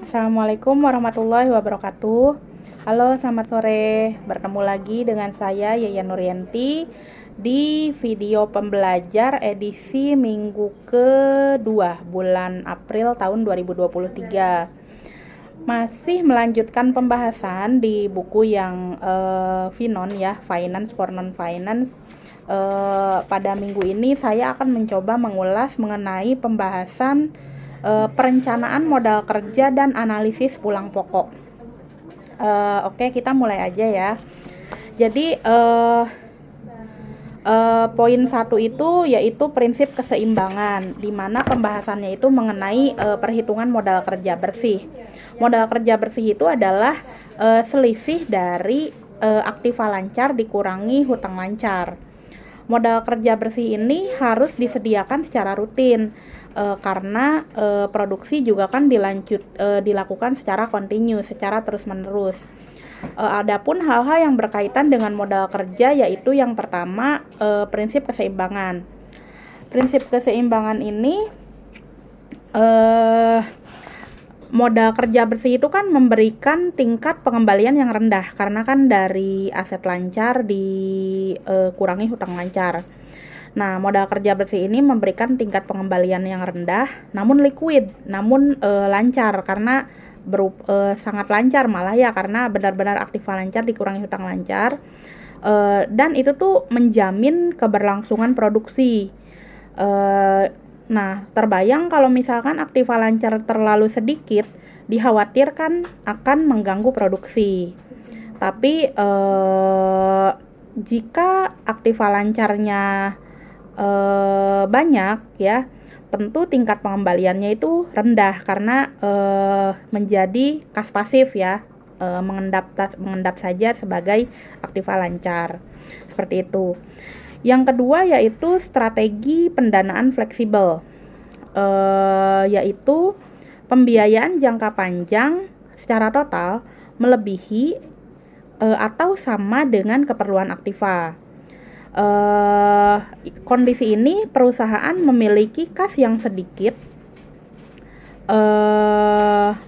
Assalamualaikum warahmatullahi wabarakatuh. Halo, selamat sore. Bertemu lagi dengan saya Yayan Nuryanti di video pembelajar edisi minggu kedua bulan April tahun 2023. Masih melanjutkan pembahasan di buku yang Finon ya, Finance for Non-Finance. Pada minggu ini saya akan mencoba mengulas mengenai pembahasan perencanaan modal kerja dan analisis pulang pokok. Oke, kita mulai aja ya. Jadi poin 1 itu yaitu prinsip keseimbangan, di mana pembahasannya itu mengenai perhitungan modal kerja bersih. Modal kerja bersih itu adalah selisih dari aktiva lancar dikurangi hutang lancar. Modal kerja bersih ini harus disediakan secara rutin karena produksi juga kan dilakukan secara kontinu, secara terus-menerus. Adapun hal-hal yang berkaitan dengan modal kerja yaitu yang pertama prinsip keseimbangan. Prinsip keseimbangan ini modal kerja bersih itu kan memberikan tingkat pengembalian yang rendah karena kan dari aset lancar dikurangi hutang lancar. Nah, modal kerja bersih ini memberikan tingkat pengembalian yang rendah namun liquid, namun lancar karena sangat lancar malah ya, karena benar-benar aktiva lancar dikurangi hutang lancar. Dan itu tuh menjamin keberlangsungan produksi. Nah, terbayang kalau misalkan aktiva lancar terlalu sedikit, dikhawatirkan akan mengganggu produksi. Tapi jika aktiva lancarnya banyak ya, tentu tingkat pengembaliannya itu rendah karena menjadi kas pasif ya, mengendap saja sebagai aktiva lancar. Seperti itu. Yang kedua yaitu strategi pendanaan fleksibel, yaitu pembiayaan jangka panjang secara total melebihi atau sama dengan keperluan aktiva. Kondisi ini perusahaan memiliki kas yang sedikit,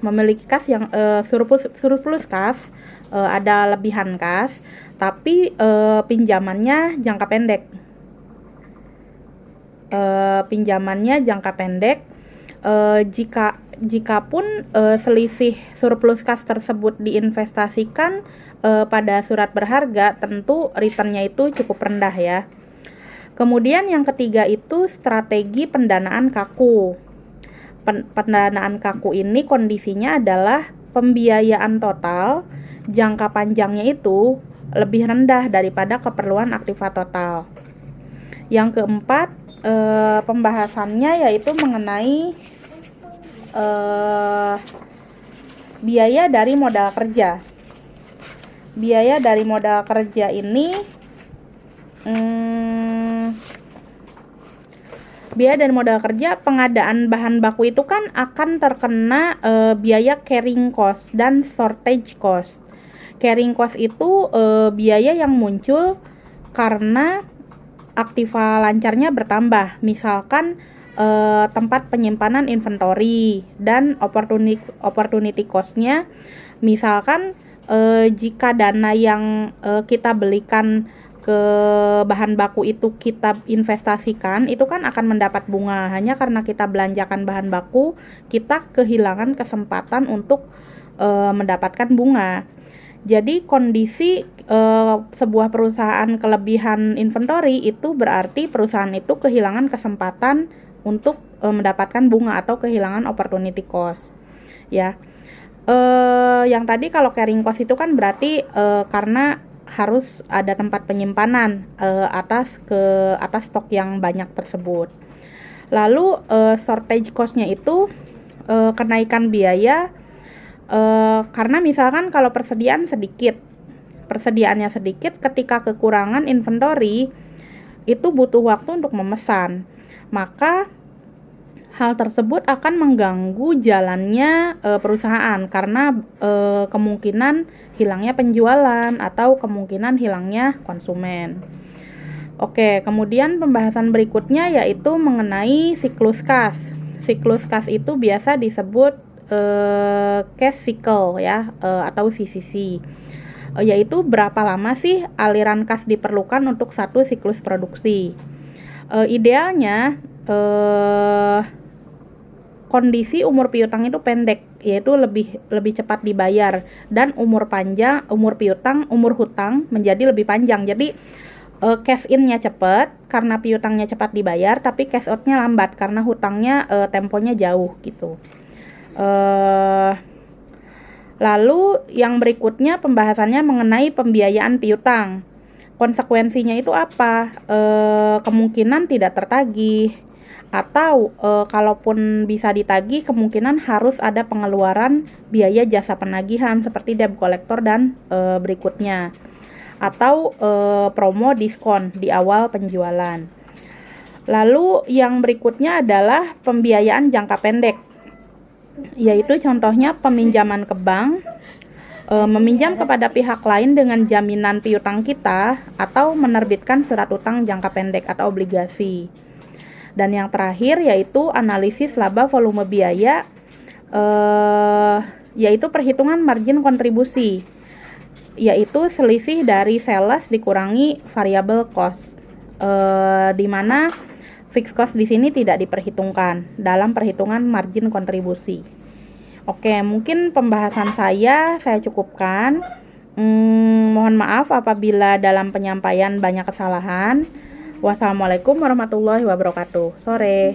memiliki kas yang surplus kas, ada lebihan kas, tapi pinjamannya jangka pendek. Jika pun selisih surplus kas tersebut diinvestasikan pada surat berharga, tentu returnnya itu cukup rendah ya. Kemudian yang ketiga itu strategi pendanaan kaku. Pendanaan kaku ini kondisinya adalah pembiayaan total jangka panjangnya itu lebih rendah daripada keperluan aktiva total. Yang keempat, pembahasannya yaitu mengenai biaya dari modal kerja. Biaya dari modal kerja ini biaya dari modal kerja, pengadaan bahan baku itu kan akan terkena biaya carrying cost dan shortage cost. Carrying cost itu biaya yang muncul karena aktiva lancarnya bertambah, misalkan tempat penyimpanan inventory, dan opportunity cost-nya misalkan jika dana yang kita belikan ke bahan baku itu kita investasikan, itu kan akan mendapat bunga. Hanya karena kita belanjakan bahan baku, kita kehilangan kesempatan untuk mendapatkan bunga. Jadi kondisi sebuah perusahaan kelebihan inventory itu berarti perusahaan itu kehilangan kesempatan untuk mendapatkan bunga atau kehilangan opportunity cost ya. Yang tadi kalau carrying cost itu kan berarti karena harus ada tempat penyimpanan atas stok yang banyak tersebut. Lalu shortage cost-nya itu kenaikan biaya karena misalkan kalau persediaannya sedikit, ketika kekurangan inventory itu butuh waktu untuk memesan. Maka hal tersebut akan mengganggu jalannya perusahaan karena kemungkinan hilangnya penjualan atau kemungkinan hilangnya konsumen. Oke, kemudian pembahasan berikutnya yaitu mengenai siklus kas. siklus kas itu biasa disebut cash cycle ya, atau CCC. Yaitu berapa lama sih aliran kas diperlukan untuk satu siklus produksi. Idealnya kondisi umur piutang itu pendek, yaitu lebih cepat dibayar, dan umur hutang menjadi lebih panjang. Jadi cash in-nya cepat karena piutangnya cepat dibayar, tapi cash out-nya lambat karena hutangnya temponya jauh gitu. Lalu yang berikutnya pembahasannya mengenai pembiayaan piutang. Konsekuensinya itu apa? Kemungkinan tidak tertagih, atau kalaupun bisa ditagih, kemungkinan harus ada pengeluaran biaya jasa penagihan seperti debt collector dan berikutnya, atau promo diskon di awal penjualan. Lalu yang berikutnya adalah pembiayaan jangka pendek, yaitu contohnya peminjaman ke bank, meminjam kepada pihak lain dengan jaminan piutang kita, atau menerbitkan surat utang jangka pendek atau obligasi. Dan yang terakhir yaitu analisis laba volume biaya, yaitu perhitungan margin kontribusi, yaitu selisih dari sales dikurangi variable cost, di mana fixed cost di sini tidak diperhitungkan dalam perhitungan margin kontribusi. Oke, mungkin pembahasan saya cukupkan. Mohon maaf apabila dalam penyampaian banyak kesalahan. Wassalamualaikum warahmatullahi wabarakatuh. Sore.